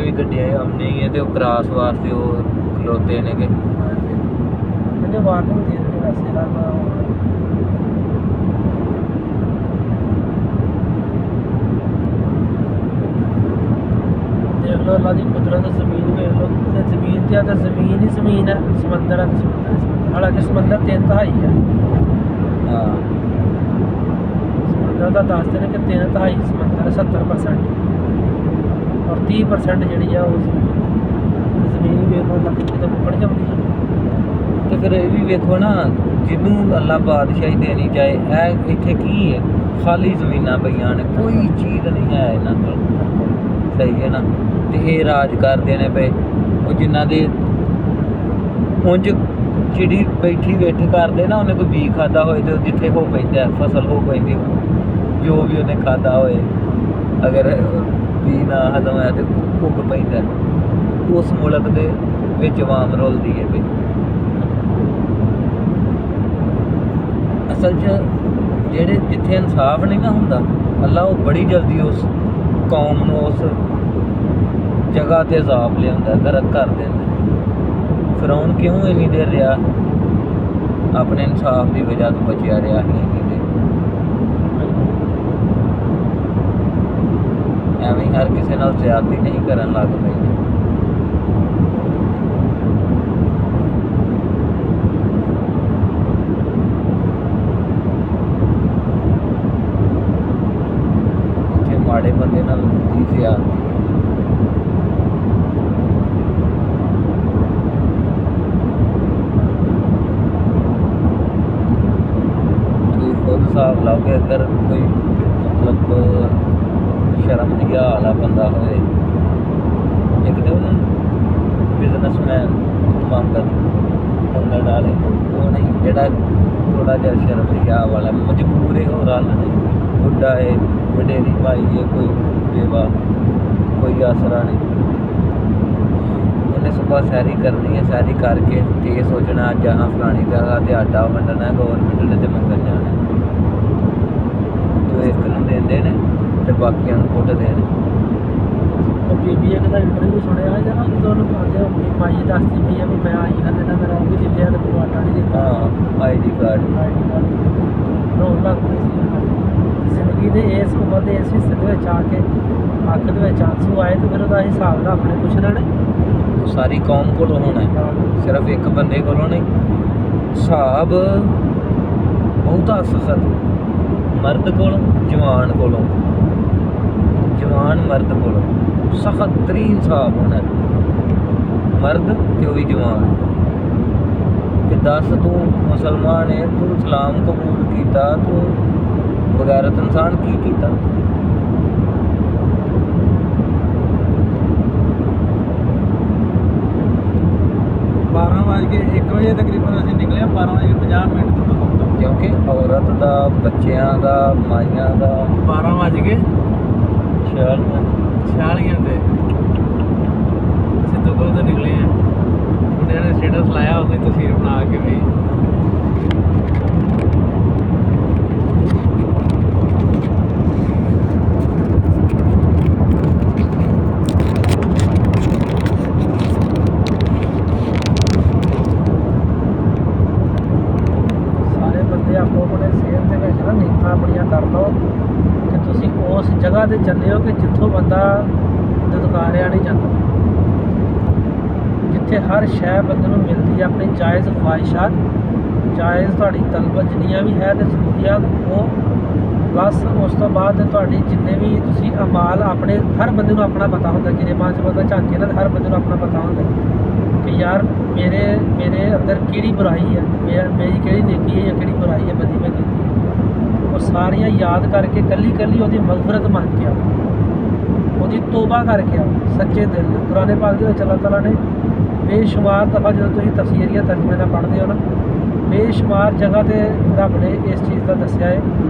ਵੀ ਗੱਡੀਆਂ ਆਉਂਦੀਆਂ ਤੇ ਉਹ ਕ੍ਰਾਸ ਵਾਸਤੇ ਉਹ ਖਲੋਤੇ ਨੇ ਕਿ ਇਹਨੇ ਵਾਰਨਿੰਗ ਦੇ ਦਿੱਤੀ ਵੈਸੇ ਹਰ ਦੇਖ ਲਓ ਅੱਲਾ ਦੀ ਕੁਦਰਤ ਜ਼ਮੀਨ ਵੇਖ ਲਓ ਤੇ ਜ਼ਮੀਨ ਤੇ ਆ ਤਾਂ ਜ਼ਮੀਨ ਹੀ ਜ਼ਮੀਨ ਹੈ, ਸਮੁੰਦਰ ਹੈ ਸਮੁੰਦਰ। ਹਾਲਾਂਕਿ ਸਮੁੰਦਰ 3/2 ਹੈ। ਹਾਂ ਸਮੁੰਦਰ ਦਾ ਦੱਸਦੇ ਨੇ ਕਿ 3/2 ਸਮੁੰਦਰ 70% ਔਰ 30% ਜਿਹੜੀ ਆ ਉਹ ਜ਼ਮੀਨ ਹੀ ਵੇਖ ਲਓ ਅੱਲਾ ਦੀ ਕਿਤੇ ਮੁੱਕਣ ਜਾਂਦੀ ਹੈ। ਤੇ ਫਿਰ ਇਹ ਵੀ ਵੇਖੋ ਨਾ, ਜਿਹਨੂੰ ਅੱਲਾ ਬਾਦਸ਼ਾਹੀ ਦੇਣੀ ਚਾਹੇ, ਇਹ ਇੱਥੇ ਕੀ ਹੈ, ਖਾਲੀ ਜ਼ਮੀਨਾਂ ਪਈਆਂ ਨੇ, ਕੋਈ ਚੀਜ਼ ਨਹੀਂ ਹੈ ਇਹਨਾਂ ਕੋਲ, ਸਹੀ ਹੈ ਨਾ। ਤੇ ਇਹ ਰਾਜ ਕਰਦੇ ਨੇ ਪਏ, ਉਹ ਜਿਨ੍ਹਾਂ ਦੇ ਉਂਝ ਜਿਹੜੀ ਬੈਠੀ ਵੇਠ ਕਰਦੇ ਨਾ, ਉਹਨੇ ਕੋਈ ਬੀ ਖਾਧਾ ਹੋਏ ਤੇ ਜਿੱਥੇ ਹੋ ਪੈਂਦਾ ਫਸਲ ਹੋ ਪੈਂਦੀ, ਜੋ ਵੀ ਉਹਨੇ ਖਾਧਾ ਹੋਏ, ਅਗਰ ਬੀ ਨਾ ਹਜ਼ਮ ਹੋਇਆ ਤੇ ਉੱਗ ਪੈਂਦਾ। ਉਸ ਮੁਲਕ ਦੇ ਵਿੱਚ ਆਵਾਮ ਰੁਲਦੀ ਹੈ ਬਈ। ਅਸਲ 'ਚ ਜਿਹੜੇ ਜਿੱਥੇ ਇਨਸਾਫ ਨਹੀਂ ਨਾ ਹੁੰਦਾ, ਅੱਲਾ ਉਹ ਬੜੀ ਜਲਦੀ ਉਸ ਕੌਮ ਨੂੰ ਉਸ ਜਗ੍ਹਾ 'ਤੇ ਅਜ਼ਾਬ ਲਿਆਉਂਦਾ, ਗਰਕ ਕਰ ਦਿੰਦਾ। ਫਿਰੌਨ ਕਿਉਂ ਇੰਨੀ ਦੇਰ ਰਿਹਾ, ਆਪਣੇ ਇਨਸਾਫ ਦੀ ਵਜ੍ਹਾ ਤੋਂ ਬਚਿਆ ਰਿਹਾ ਸੀ ਇੰਨੀ ਦੇਰ। ਐਵੇਂ ਹਰ ਕਿਸੇ ਨਾਲ ਜ਼ਿਆਦਤੀ ਨਹੀਂ ਕਰਨ ਲੱਗ ਪਏ। ਮਾੜੇ ਬੰਦੇ ਨਾਲ ਹੁੰਦੀ ਜ਼ਿਆਦਤੀ। ਤੁਸੀਂ ਖੁਦ ਹਿਸਾਬ ਲਾਓ ਕਿ ਅਗਰ ਕੋਈ ਮਤਲਬ ਸ਼ਰਮ ਹਯਾ ਵਾਲਾ ਬੰਦਾ ਹੋਏ, ਇੱਕ ਤਾਂ ਉਹਨੂੰ ਬਿਜ਼ਨਸਮੈਨ ਮੰਗਣ ਵਾਲੇ ਉਹ ਨਹੀਂ, ਜਿਹੜਾ ਥੋੜ੍ਹਾ ਜਿਹਾ ਸ਼ਰਮ ਹਯਾ ਵਾਲਾ ਮਜਬੂਰ ਹੈ, ਉਹ ਰਲ ਨਹੀਂ, ਬੁੱਢਾ ਹੈ, ਵਡੇਰੀ ਭਾਈ ਹੈ, ਕੋਈ ਬੇਵਾ, ਕੋਈ ਆਸਰਾ ਨਹੀਂ, ਉਹਨੇ ਸੁਬਾਹ ਸੈਰੀ ਕਰਨੀ ਹੈ, ਸੈਰੀ ਕਰਕੇ ਤੇ ਸੋਚਣਾ ਅੱਜ ਆਹ ਫਲਾਣੀ ਜਗ੍ਹਾ ਤੇ ਆਟਾ ਵੰਡਣਾ, ਗੌਰਮੈਂਟ ਨੇ ਤੇ ਮੰਗਣ ਜਾਣਾ, ਤੇ ਇੱਕ ਨੂੰ ਦਿੰਦੇ ਨੇ ਤੇ ਬਾਕੀਆਂ ਨੂੰ ਕੁੱਟਦੇ ਨੇ। ਬੀਬੀ ਇੱਕ ਦਾ ਇੰਟਰਵਿਊ ਸੁਣਿਆ ਜਨਾ, ਜਦੋਂ ਉਹਨੂੰ ਪੁੱਛਦੇ ਆਪਣੀ ਮਾਈ ਦੱਸਦੀ ਪਈ ਆ ਵੀ ਮੈਂ ਆਈ ਖਾਂਦੇ ਦਾ ਮੇਰਾ ਉਹ ਵੀ ਲਿਖਿਆ ਤੇ ਮੈਨੂੰ ਆਟਾ ਨਹੀਂ ਦਿੱਤਾ। ਹਾਂ ID ਕਾਰਡ ਰੋਣ ਲੱਗ ਪਈ ਸੀ। ਜ਼ਿੰਦਗੀ ਦੇ ਇਸ ਉਮਰ ਦੇ ਇਸ ਹਿੱਸੇ ਦੇ ਵਿੱਚ ਆ ਕੇ ਅੱਖ ਦੇ ਵਿੱਚ ਆਂਸੂ ਆਏ ਤੇ ਫਿਰ ਉਹਦਾ ਹਿਸਾਬ ਰੱਬ ਨੇ ਪੁੱਛਣਾ ਨੇ। ਸਾਰੀ ਕੌਮ ਕੋਲੋਂ ਹੋਣਾ, ਸਿਰਫ ਇੱਕ ਬੰਦੇ ਕੋਲੋਂ ਨਹੀਂ। ਹਿਸਾਬ ਬਹੁਤਾ ਸਖਤ ਮਰਦ ਕੋਲੋਂ, ਜਵਾਨ ਕੋਲੋਂ, ਜਵਾਨ ਮਰਦ ਕੋਲੋਂ ਸਖਤ ਤਰੀਨ ਹਿਸਾਬ ਹੋਣਾ, ਮਰਦ ਤੇ ਉਹ ਵੀ ਜਵਾਨ। ਕਿ ਦੱਸ ਤੂੰ ਮੁਸਲਮਾਨ ਹੈ, ਤੂੰ ਇਸਲਾਮ ਕਬੂਲ ਕੀਤਾ, ਤੂੰ ਬਗੈਰਤ ਇਨਸਾਨ ਕੀ ਕੀਤਾ? ਇੱਕ ਵਜੇ ਤਕਰੀਬਨ ਅਸੀਂ ਨਿਕਲੇ, 12:50 ਤੋਂ, ਕਿਉਂਕਿ ਔਰਤ ਦਾ, ਬੱਚਿਆਂ ਦਾ, ਮਾਈਆਂ ਦਾ 12:46 ਤੇ ਅਸੀਂ ਦੁੱਗੋਂ ਤੋਂ ਨਿਕਲੇ ਹਾਂ। ਮੁੰਡਿਆਂ ਨੇ ਸਟੇਟਸ ਲਾਇਆ, ਉਹਦੀ ਤਸਵੀਰ ਬਣਾ ਕੇ ਵੀ। ਕਰ ਲਓ ਕਿ ਤੁਸੀਂ ਉਸ ਜਗ੍ਹਾ 'ਤੇ ਚੱਲੇ ਹੋ ਕਿ ਜਿੱਥੋਂ ਬੰਦਾ ਦੁਦਕਾਰਿਆ ਨਹੀਂ ਜਾਂਦਾ, ਜਿੱਥੇ ਹਰ ਸ਼ੈ ਬੰਦੇ ਨੂੰ ਮਿਲਦੀ ਹੈ, ਆਪਣੀ ਜਾਇਜ਼ ਖਵਾਹਿਸ਼ਾਤ, ਜਾਇਜ਼ ਤੁਹਾਡੀ ਤਲਬ ਜਿੰਨੀਆਂ ਵੀ ਹੈ ਤੇ ਜ਼ਰੂਰੀਆਤ ਉਹ, ਪਲੱਸ ਉਸ ਤੋਂ ਬਾਅਦ ਤੁਹਾਡੀ ਜਿੰਨੇ ਵੀ ਤੁਸੀਂ ਅਮਾਲ ਆਪਣੇ, ਹਰ ਬੰਦੇ ਨੂੰ ਆਪਣਾ ਪਤਾ ਹੁੰਦਾ, ਜਿਹਨੇ ਪੰਜ ਬੰਦਾ ਝਾਂਕੇ ਨਾਲ ਹਰ ਬੰਦੇ ਨੂੰ ਆਪਣਾ ਪਤਾ ਹੁੰਦਾ ਕਿ ਯਾਰ ਮੇਰੇ ਅੰਦਰ ਕਿਹੜੀ ਬੁਰਾਈ ਹੈ, ਮੇਰੀ ਕਿਹੜੀ ਨੇਕੀ ਹੈ ਜਾਂ ਕਿਹੜੀ ਬੁਰਾਈ ਹੈ ਬੰਦੀ ਮੈਂ ਕੀਤੀ। ਉਹ ਸਾਰੀਆਂ ਯਾਦ ਕਰਕੇ ਕੱਲੀ ਕੱਲੀ ਉਹਦੀ ਮਗਫਰਤ ਮੰਗ ਕੇ ਆਓ, ਉਹਦੀ ਤੋਬਾ ਕਰਕੇ ਆਓ ਸੱਚੇ ਦਿਲ ਨਾਲ। ਕੁਰਾਨ ਪਾਕ ਦੇ ਵਿੱਚ ਅੱਲਾਹ ਤਾਲਾ ਨੇ ਬੇਸ਼ੁਮਾਰ ਦਫਾ, ਜਦੋਂ ਤੁਸੀਂ ਤਫਸੀਰੀਆ ਤਰਜਮੇ ਨਾਲ ਪੜ੍ਹਦੇ ਹੋ ਨਾ, ਬੇਸ਼ੁਮਾਰ ਜਗ੍ਹਾ 'ਤੇ ਰੱਬ ਨੇ ਇਸ ਚੀਜ਼ ਦਾ ਦੱਸਿਆ ਹੈ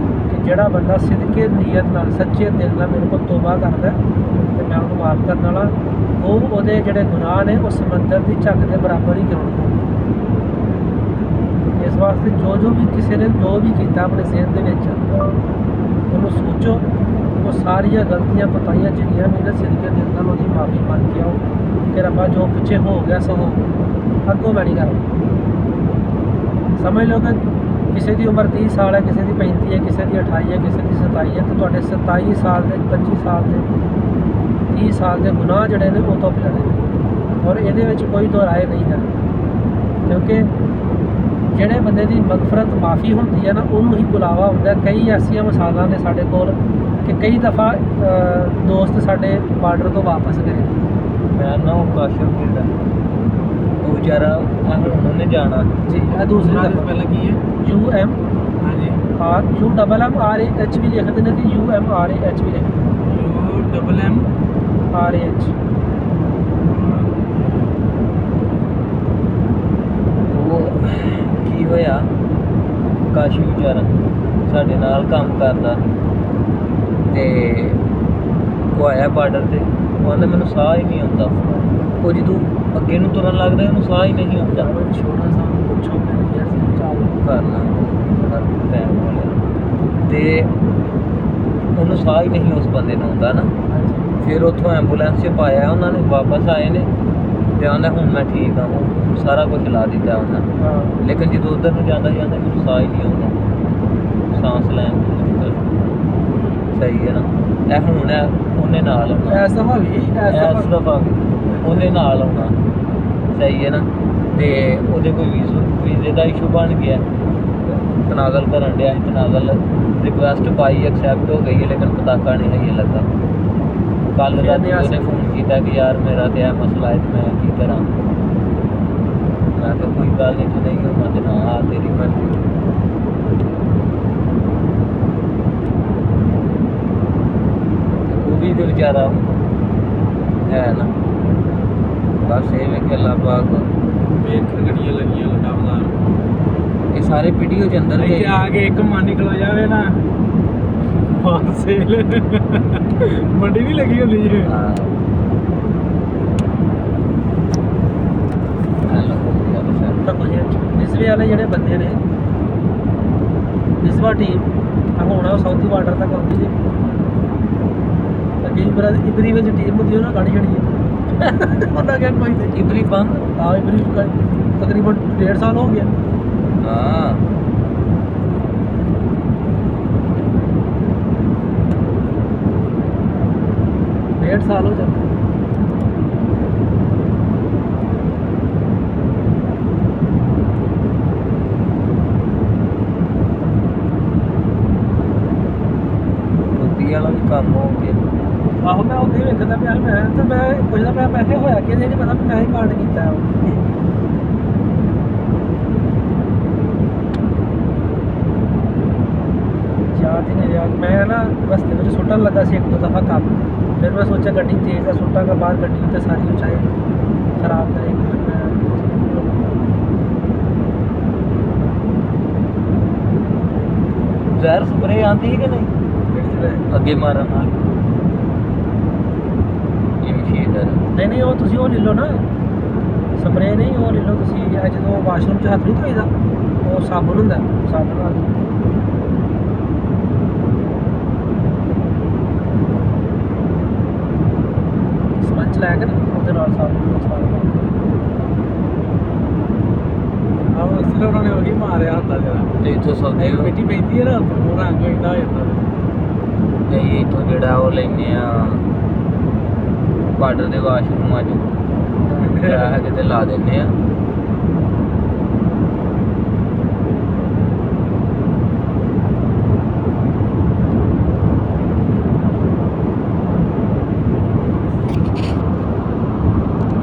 ਕਿ ਜਿਹੜਾ ਬੰਦਾ ਸਿਦਕੇ ਨੀਅਤ ਨਾਲ, ਸੱਚੇ ਦਿਲ ਨਾਲ ਮੇਰੇ ਕੋਲ ਤੋਬਾ ਕਰਦਾ ਤੇ ਮੈਂ ਉਹਨੂੰ ਮਾਫ ਕਰਨ ਵਾਲਾ, ਉਹਦੇ ਜਿਹੜੇ ਗੁਨਾਹ ਨੇ ਉਹ ਸਮੁੰਦਰ ਦੀ ਝੱਗ ਦੇ ਬਰਾਬਰ ਹੀ ਕਰਾਉਣਾ। ਇਸ ਵਾਸਤੇ ਜੋ ਵੀ ਕਿਸੇ ਨੇ ਜੋ ਵੀ ਕੀਤਾ ਆਪਣੇ ਸਿਹਤ ਦੇ ਵਿੱਚ, ਉਹਨੂੰ ਸੋਚੋ ਉਹ ਸਾਰੀਆਂ ਗਲਤੀਆਂ ਕੋਤਾਹੀਆਂ ਜਿੰਨੀਆਂ ਵੀ ਨੇ ਸਿੱਧੇ ਦਿਲ ਨਾਲ ਉਹਦੀ ਮਾਫੀ ਮੰਗ ਕੇ ਆਓ ਕਿ ਰੱਬਾ ਜੋ ਪਿੱਛੇ ਹੋ ਗਿਆ ਸੋ ਹੋ ਗਿਆ, ਅੱਗੋਂ ਮੈਂ ਨਹੀਂ ਕਰਨਾ। ਸਮਝ ਲਓ ਕਿ ਕਿਸੇ ਦੀ ਉਮਰ 30 ਸਾਲ ਹੈ, ਕਿਸੇ ਦੀ 35 ਹੈ, ਕਿਸੇ ਦੀ 28 ਹੈ, ਕਿਸੇ ਦੀ 27 ਹੈ, ਤੇ ਤੁਹਾਡੇ 27 ਸਾਲ ਦੇ 25 ਸਾਲ ਦੇ 30 ਸਾਲ ਦੇ ਗੁਨਾਹ ਜਿਹੜੇ ਨੇ ਉਹ ਤੋਂ ਪਿਆਰੇ ਨੇ, ਔਰ ਇਹਦੇ ਵਿੱਚ ਕੋਈ ਦੋ ਰਾਏ ਨਹੀਂ ਹੈ। ਕਿਉਂਕਿ ਜਿਹੜੇ ਬੰਦੇ ਦੀ ਮਗਫਰਤ ਮਾਫੀ ਹੁੰਦੀ ਹੈ ਨਾ, ਉਹਨੂੰ ਹੀ ਬੁਲਾਵਾ ਹੁੰਦਾ। ਕਈ ਐਸੀਆਂ ਮਿਸਾਲਾਂ ਨੇ ਸਾਡੇ ਕੋਲ ਕਿ ਕਈ ਦਫਾ ਦੋਸਤ ਸਾਡੇ ਬਾਰਡਰ ਤੋਂ ਵਾਪਸ ਗਏ। ਮੈਂ ਨਾ ਉਹ ਕਾਸ਼ਮ ਪਿੰਡ ਆ, ਉਹ ਵਿਚਾਰਾ ਹੁਣ ਉਹਨੇ ਜਾਣਾ ਜੀ ਇਹ ਦੂਸਰੀ ਦਫਾ ਪਹਿਲਾਂ ਕੀ ਹੈ? UM ਹਾਂਜੀ UMMRAH ਵੀ ਲਿਖਦੇ ਨੇ ਤੇ UMRAH ਵੀ ਲਿਖਦੇ UMM RH। ਉਹ ਕੀ ਹੋਇਆ, ਕਾਸ਼ੀ ਵਿਚਾਰਾ ਸਾਡੇ ਨਾਲ ਕੰਮ ਕਰਦਾ ਤੇ ਉਹ ਆਇਆ ਬਾਰਡਰ ਤੇ, ਉਹ ਕਹਿੰਦਾ ਮੈਨੂੰ ਸਾਹ ਹੀ ਨਹੀਂ ਆਉਂਦਾ। ਉਹ ਜਦੋਂ ਅੱਗੇ ਨੂੰ ਤੁਰਨ ਲੱਗਦਾ ਉਹਨੂੰ ਸਾਹ ਹੀ ਨਹੀਂ ਆਉਂਦਾ। ਛੋਟਾ ਸਾ ਪੁੱਛੋ ਮੈਨੂੰ ਯਾਰ ਚਾਲ ਕਰਨਾ ਟਾਈਮ ਵਾਲਿਆ ਤੇ ਉਹਨੂੰ ਸਾਹ ਹੀ ਨਹੀਂ ਉਸ ਬੰਦੇ ਨੂੰ ਆਉਂਦਾ ਨਾ। ਫਿਰ ਉੱਥੋਂ ਐਂਬੂਲੈਂਸ 'ਚ ਪਾਇਆ ਉਹਨਾਂ ਨੇ, ਵਾਪਸ ਆਏ ਨੇ ਤੇ ਆਉਂਦਾ ਹੁਣ ਮੈਂ ਠੀਕ ਹਾਂ, ਉਹ ਸਾਰਾ ਕੁਝ ਲਾ ਦਿੱਤਾ ਉਹਨਾਂ। ਹਾਂ ਲੇਕਿਨ ਜਦੋਂ ਉੱਧਰ ਨੂੰ ਜਾਂਦਾ ਮੈਨੂੰ ਸਾਹ ਹੀ ਨਹੀਂ ਆਉਂਦਾ, ਸਾਂਸ ਲੈਣ ਦੀ ਮੁਸ਼ਕਲ। ਸਹੀ ਹੈ ਨਾ, ਇਹ ਹੁਣ ਹੈ ਉਹਨੇ ਨਾਲ ਆਉਣਾ, ਐਸ ਦਫਾ ਵੀ ਇਸ ਦਫਾ ਵੀ ਉਹਨੇ ਨਾਲ ਆਉਣਾ। ਸਹੀ ਹੈ ਨਾ, ਤੇ ਉਹਦੇ ਕੋਈ ਵੀਜ਼ੇ ਦਾ ਇਸ਼ੂ ਬਣ ਗਿਆ, ਤਨਾਗਲ ਕਰਨ ਡਿਆ ਸੀ, ਤਨਾਗਲ ਰਿਕੁਐਸਟ ਪਾਈ, ਐਕਸੈਪਟ ਹੋ ਗਈ ਹੈ, ਲੇਕਿਨ ਪਤਾਕਾ ਨਹੀਂ ਹੈ ਲੱਗਾ। ਕੱਲ੍ਹ ਦਾ ਉਹਨੇ ਫੋਨ ਕੀਤਾ ਕਿ ਯਾਰ ਮੇਰਾ ਤੇ ਇਹ ਮਸਲਾ ਹੈ, ਮੈਂ ਕੀ ਕਰਾਂ। ਮੈਂ ਕਿਹਾ ਕੋਈ ਗੱਲ ਨਹੀਂ, ਤੂੰ ਨਹੀਂ ਹੋਣਾ ਤੇ ਨਾ ਆ, ਤੇਰੀ ਮਰਜ਼ੀ। ਉਹ ਵੀ ਤੇ ਵਿਚਾਰਾ ਹੈ ਨਾ, ਬਸ ਇਹ ਵੇ ਕਿ ਅੱਲਾ ਪਾਕ ਵੇਖ ਗੱਡੀਆਂ ਲੱਗੀਆਂ ਲਗਾਤਾਰ। ਇਹ ਸਾਰੇ ਵੀਡੀਓ ਦੇ ਅੰਦਰ ਇੱਥੇ ਆ ਕੇ ਇੱਕ ਮਨ ਨਿਕਲ ਜਾਵੇ ਨਾ, ਸੇਲ ਮੰਡੀ ਨਹੀਂ ਲੱਗੀ ਹੁੰਦੀ ਜੀ। ਹਾਂ ਤਾਂ ਕੁਝ ਨਿਸਵੇ ਵਾਲੇ ਜਿਹੜੇ ਬੰਦੇ ਨੇ, ਨਿਸਵਾ ਟੀਮ ਹੁਣ ਉਹ ਸਾਊਥੀ ਬਾਰਡਰ ਤੱਕ ਆਉਂਦੀ ਜੀ। ਤਾਂ ਕਈ ਵਾਰ ਇਬਰੀ ਵਿੱਚ ਟੀਮ ਹੁੰਦੀ ਉਹਨਾਂ ਕੱਢ ਛੜੀ ਹੈ ਉਹਨਾਂ ਕਿਹਾ ਕੋਈ ਤੇ ਇਬਰੀ ਬੰਦ। ਆ ਇਬਰੀ ਤਕਰੀਬਨ 1.5 ਸਾਲ ਹੋ ਗਿਆ। ਹਾਂ 1.5 ਸਾਲ ਹੋ ਜਾਂਦੇ। ਰੁਪਈਏ ਵਾਲਾ ਵੀ ਕੰਮ ਹੋ ਗਿਆ। ਆਹੋ ਮੈਂ ਉੱਥੇ ਵੇਖਦਾ ਪਿਆ, ਮੈਂ ਤਾਂ ਮੈਂ ਪੁੱਛਦਾ ਪਿਆ ਪੈਸੇ ਹੋਇਆ ਕਿ ਨਹੀਂ ਪਤਾ, ਮੈਂ ਹੀ ਕਾਰਡ ਕੀਤਾ ਯਾਦ ਹੀ ਨਹੀਂ ਰਿਹਾ। ਮੈਂ ਨਾ ਰਸਤੇ ਵਿੱਚ ਸੁੱਟਣ ਲੱਗਾ ਸੀ ਇੱਕ ਦੋ ਦਫਾ ਕੰਮ, ਫਿਰ ਮੈਂ ਸੋਚਿਆ ਗੱਡੀ ਤੇਜ਼ ਆ, ਸੁੱਟਾਂਗਾ ਬਾਹਰ, ਗੱਡੀ ਤੇ ਸਾਰੀ ਉਚਾਈ ਖਰਾਬ ਕਰੇਗੀ। ਫਿਰ ਮੈਂ ਜ਼ਹਿਰ ਸਪਰੇ ਆਂਦੀ ਕਿ ਨਹੀਂ ਅੱਗੇ ਮਾਰਨ ਨਾਲ? ਇਨਸ਼ੀਏਟਰ ਨਹੀਂ ਉਹ ਤੁਸੀਂ ਉਹ ਲੈ ਲਓ ਨਾ, ਸਪਰੇ ਨਹੀਂ, ਉਹ ਲੈ ਲਓ ਤੁਸੀਂ। ਇਹ ਜਦੋਂ ਵਾਸ਼ਰੂਮ 'ਚ ਹੱਥ ਨਹੀਂ ਧੋਈਦਾ, ਉਹ ਸਾਬਣ ਹੁੰਦਾ, ਸਾਬਣ ਨਾਲ ਸਪੰਜ ਲੈ ਕੇ ਨਾ ਉਹਦੇ ਨਾਲ ਸਾਬਣ ਆਹ ਅਕਸਰ ਉਹਨਾਂ ਨੇ ਉਹੀ ਮਾਰਿਆ ਹੁੰਦਾ ਜਰਾ, ਤੇ ਇੱਥੋਂ ਸੌਦੇ ਇੱਕ ਮਿੱਟੀ ਪੈਂਦੀ ਹੈ ਨਾ, ਉਹ ਰੰਗ ਇੰਨਾ ਹੋ ਜਾਂਦਾ। ਤੇ ਇੱਥੋਂ ਜਿਹੜਾ ਉਹ ਲੈਂਦੇ ਆ ਬਾਰਡਰ ਦੇ ਵਾਸ਼ਰੂਮਾਂ 'ਚ ਜਾ ਕੇ ਤੇ ਲਾ ਦਿੰਦੇ ਆ।